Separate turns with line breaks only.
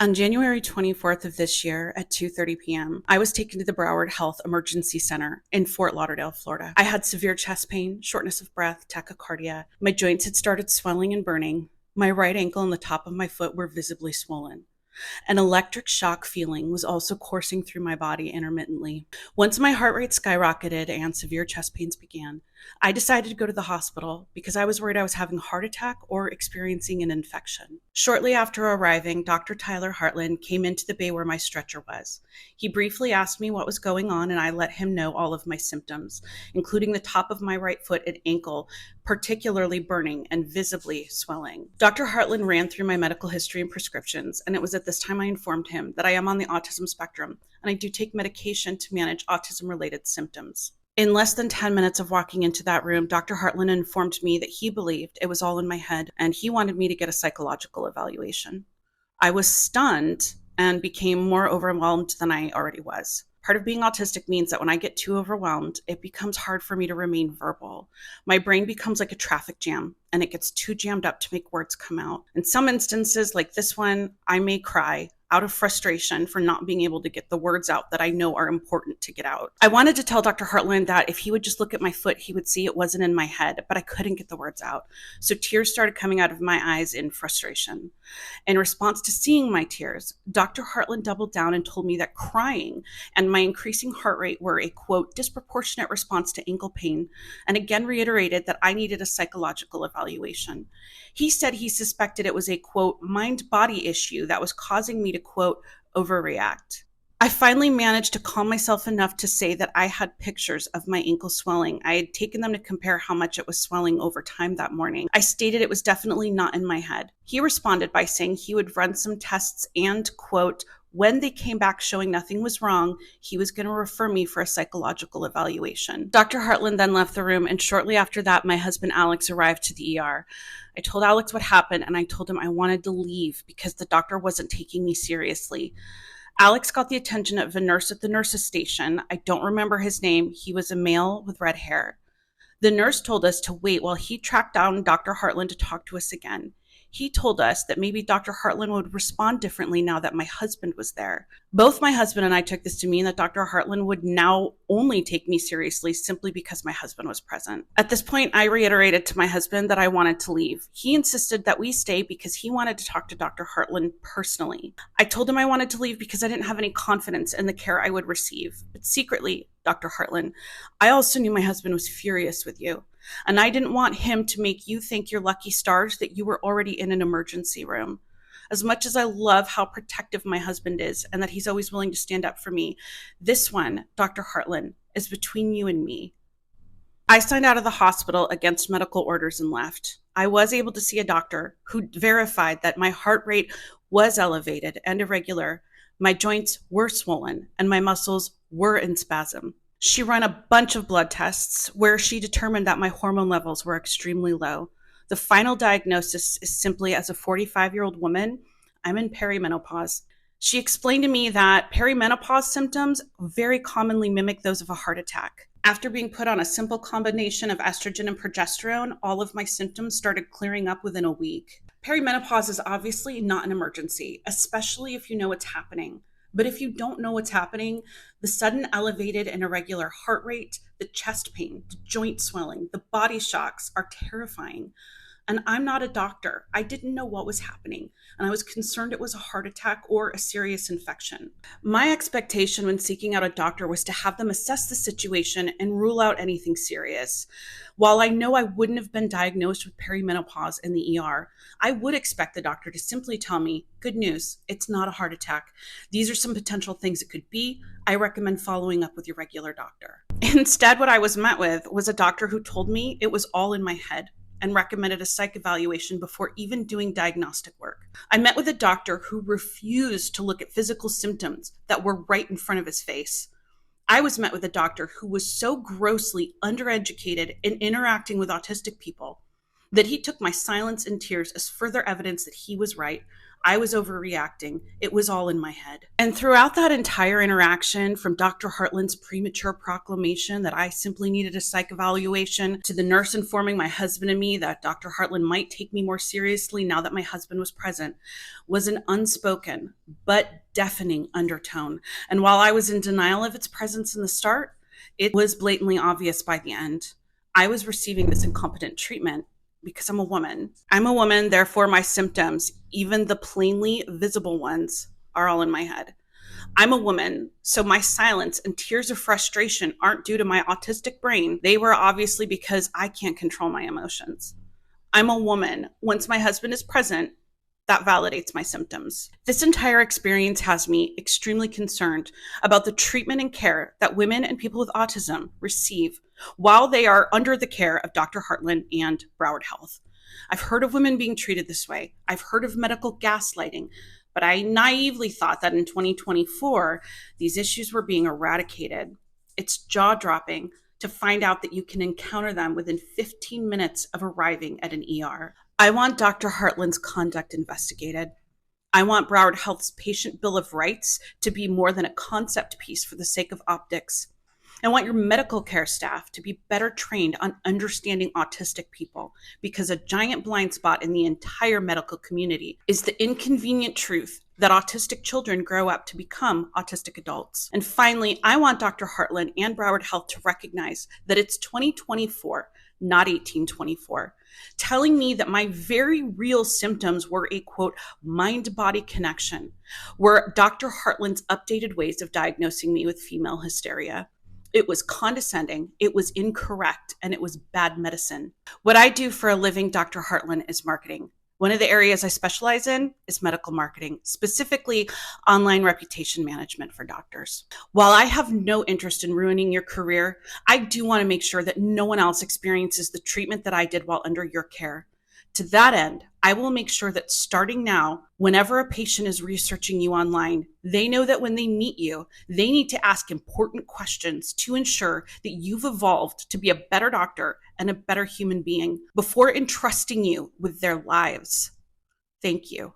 On January 24th of this year at 2:30 p.m., I was taken to the Broward Health Emergency Center in Fort Lauderdale, Florida. I had severe chest pain, shortness of breath, tachycardia. My joints had started swelling and burning. My right ankle and the top of my foot were visibly swollen. An electric shock feeling was also coursing through my body intermittently. Once my heart rate skyrocketed and severe chest pains began, I decided to go to the hospital because I was worried I was having a heart attack or experiencing an infection. Shortly after arriving, Dr. Tyler Haertlein came into the bay where my stretcher was. He briefly asked me what was going on, and I let him know all of my symptoms, including the top of my right foot and ankle, particularly burning and visibly swelling. Dr. Haertlein ran through my medical history and prescriptions, and it was at this time I informed him that I am on the autism spectrum, and I do take medication to manage autism-related symptoms. In less than 10 minutes of walking into that room, Dr. Haertlein informed me that he believed it was all in my head, and he wanted me to get a psychological evaluation. I was stunned and became more overwhelmed than I already was. Part of being autistic means that when I get too overwhelmed, it becomes hard for me to remain verbal. My brain becomes like a traffic jam, and it gets too jammed up to make words come out. In some instances, like this one, I may cry out of frustration for not being able to get the words out that I know are important to get out. I wanted to tell Dr. Haertlein that if he would just look at my foot, he would see it wasn't in my head, but I couldn't get the words out. So tears started coming out of my eyes in frustration. In response to seeing my tears, Dr. Haertlein doubled down and told me that crying and my increasing heart rate were a, quote, disproportionate response to ankle pain, and again reiterated that I needed a psychological evaluation. He said he suspected it was a, quote, mind-body issue that was causing me to, quote, overreact. I finally managed to calm myself enough to say that I had pictures of my ankle swelling. I had taken them to compare how much it was swelling over time that morning. I stated it was definitely not in my head. He responded by saying he would run some tests and, quote, when they came back showing nothing was wrong, he was going to refer me for a psychological evaluation. Dr. Haertlein then left the room, and shortly after that, my husband Alex arrived to the ER. I told Alex what happened, and I told him I wanted to leave because the doctor wasn't taking me seriously. Alex got the attention of a nurse at the nurse's station. I don't remember his name. He was a male with red hair. The nurse told us to wait while he tracked down Dr. Haertlein to talk to us again. He told us that maybe Dr. Haertlein would respond differently now that my husband was there. Both my husband and I took this to mean that Dr. Haertlein would now only take me seriously simply because my husband was present. At this point, I reiterated to my husband that I wanted to leave. He insisted that we stay because he wanted to talk to Dr. Haertlein personally. I told him I wanted to leave because I didn't have any confidence in the care I would receive. But secretly, Dr. Haertlein, I also knew my husband was furious with you. And I didn't want him to make you think your lucky stars that you were already in an emergency room. As much as I love how protective my husband is and that he's always willing to stand up for me, this one, Dr. Haertlein, is between you and me. I signed out of the hospital against medical orders and left. I was able to see a doctor who verified that my heart rate was elevated and irregular, my joints were swollen, and my muscles were in spasm. She ran a bunch of blood tests where she determined that my hormone levels were extremely low. The final diagnosis is simply, as a 45-year-old woman, I'm in perimenopause. She explained to me that perimenopause symptoms very commonly mimic those of a heart attack. After being put on a simple combination of estrogen and progesterone, all of my symptoms started clearing up within a week. Perimenopause is obviously not an emergency, especially if you know what's happening. But if you don't know what's happening, the sudden elevated and irregular heart rate, the chest pain, the joint swelling, the body shocks are terrifying. And I'm not a doctor. I didn't know what was happening, and I was concerned it was a heart attack or a serious infection. My expectation when seeking out a doctor was to have them assess the situation and rule out anything serious. While I know I wouldn't have been diagnosed with perimenopause in the ER, I would expect the doctor to simply tell me, good news, it's not a heart attack. These are some potential things it could be. I recommend following up with your regular doctor. Instead, what I was met with was a doctor who told me it was all in my head and recommended a psych evaluation before even doing diagnostic work. I met with a doctor who refused to look at physical symptoms that were right in front of his face. I was met with a doctor who was so grossly undereducated in interacting with autistic people that he took my silence and tears as further evidence that he was right. I was overreacting. It was all in my head. And throughout that entire interaction, from Dr. Haertlin's premature proclamation that I simply needed a psych evaluation, to the nurse informing my husband and me that Dr. Haertlin might take me more seriously now that my husband was present, was an unspoken but deafening undertone. And while I was in denial of its presence in the start, it was blatantly obvious by the end. I was receiving this incompetent treatment because I'm a woman. I'm a woman, therefore my symptoms, even the plainly visible ones, are all in my head. I'm a woman, so my silence and tears of frustration aren't due to my autistic brain. They were obviously because I can't control my emotions. I'm a woman. Once my husband is present, that validates my symptoms. This entire experience has me extremely concerned about the treatment and care that women and people with autism receive while they are under the care of Dr. Haertlin and Broward Health. I've heard of women being treated this way. I've heard of medical gaslighting, but I naively thought that in 2024, these issues were being eradicated. It's jaw-dropping to find out that you can encounter them within 15 minutes of arriving at an ER. I want Dr. Haertlin's conduct investigated. I want Broward Health's patient bill of rights to be more than a concept piece for the sake of optics. I want your medical care staff to be better trained on understanding autistic people, because a giant blind spot in the entire medical community is the inconvenient truth that autistic children grow up to become autistic adults. And finally, I want Dr. Haertlin and Broward Health to recognize that it's 2024, not 1824, telling me that my very real symptoms were a, quote, mind-body connection, were Dr. Haertlin's updated ways of diagnosing me with female hysteria. It was condescending, it was incorrect, and it was bad medicine. What I do for a living, Dr. Haertlin, is marketing. One of the areas I specialize in is medical marketing, specifically online reputation management for doctors. While I have no interest in ruining your career, I do want to make sure that no one else experiences the treatment that I did while under your care. To that end, I will make sure that starting now, whenever a patient is researching you online, they know that when they meet you, they need to ask important questions to ensure that you've evolved to be a better doctor and a better human being before entrusting you with their lives. Thank you.